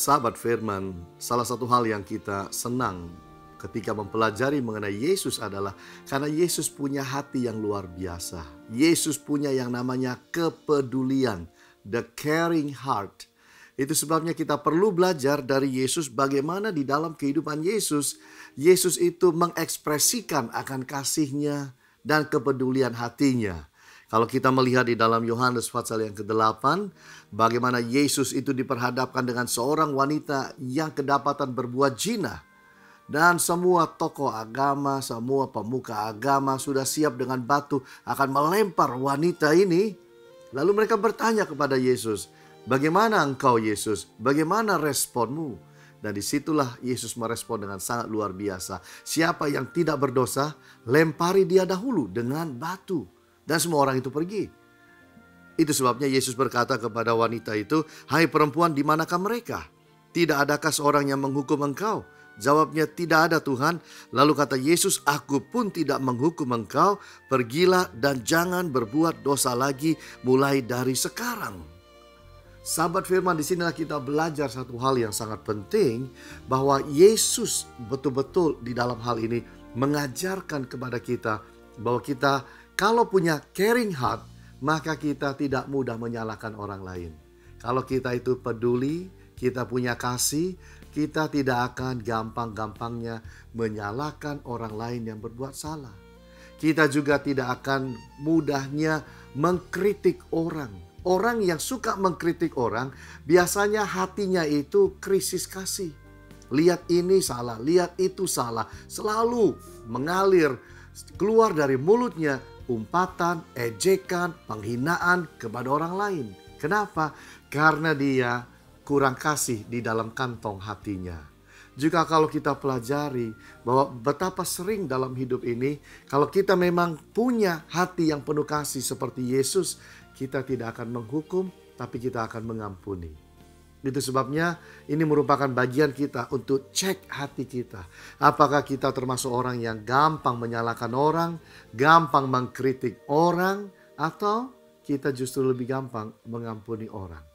Sahabat firman, salah satu hal yang kita senang ketika mempelajari mengenai Yesus adalah karena Yesus punya hati yang luar biasa. Yesus punya yang namanya kepedulian, the caring heart. Itu sebabnya kita perlu belajar dari Yesus bagaimana di dalam kehidupan Yesus, Yesus itu mengekspresikan akan kasihnya dan kepedulian hatinya. Kalau kita melihat di dalam Yohanes pasal yang ke-8, bagaimana Yesus itu diperhadapkan dengan seorang wanita yang kedapatan berbuat zina. Dan semua tokoh agama, semua pemuka agama sudah siap dengan batu akan melempar wanita ini. Lalu mereka bertanya kepada Yesus, "Bagaimana engkau Yesus? Bagaimana responmu?" Dan disitulah Yesus merespon dengan sangat luar biasa. Siapa yang tidak berdosa, lempari dia dahulu dengan batu. Dan semua orang itu pergi. Itu sebabnya Yesus berkata kepada wanita itu, "Hai perempuan, di manakah mereka? Tidak adakah seorang yang menghukum engkau?" Jawabnya, "Tidak ada Tuhan." Lalu kata Yesus, "Aku pun tidak menghukum engkau. Pergilah dan jangan berbuat dosa lagi mulai dari sekarang." Sahabat firman, disinilah kita belajar satu hal yang sangat penting, bahwa Yesus betul-betul di dalam hal ini mengajarkan kepada kita bahwa kita kalau punya caring heart, maka kita tidak mudah menyalahkan orang lain. Kalau kita itu peduli, kita punya kasih, kita tidak akan gampang-gampangnya menyalahkan orang lain yang berbuat salah. Kita juga tidak akan mudahnya mengkritik orang. Orang yang suka mengkritik orang, biasanya hatinya itu krisis kasih. Lihat ini salah, lihat itu salah. Selalu mengalir keluar dari mulutnya umpatan, ejekan, penghinaan kepada orang lain. Kenapa? Karena dia kurang kasih di dalam kantong hatinya. Juga kalau kita pelajari bahwa betapa sering dalam hidup ini, kalau kita memang punya hati yang penuh kasih seperti Yesus, kita tidak akan menghukum, tapi kita akan mengampuni. Itu sebabnya ini merupakan bagian kita untuk cek hati kita. Apakah kita termasuk orang yang gampang menyalahkan orang, gampang mengkritik orang, atau kita justru lebih gampang mengampuni orang.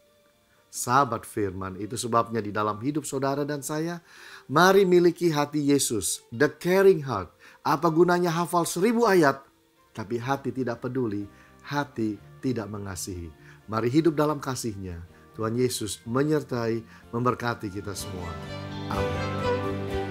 Sahabat firman, itu sebabnya di dalam hidup saudara dan saya, mari miliki hati Yesus, the caring heart. Apa gunanya hafal 1000 ayat, tapi hati tidak peduli, hati tidak mengasihi. Mari hidup dalam kasih-Nya. Tuhan Yesus menyertai, memberkati kita semua. Amin.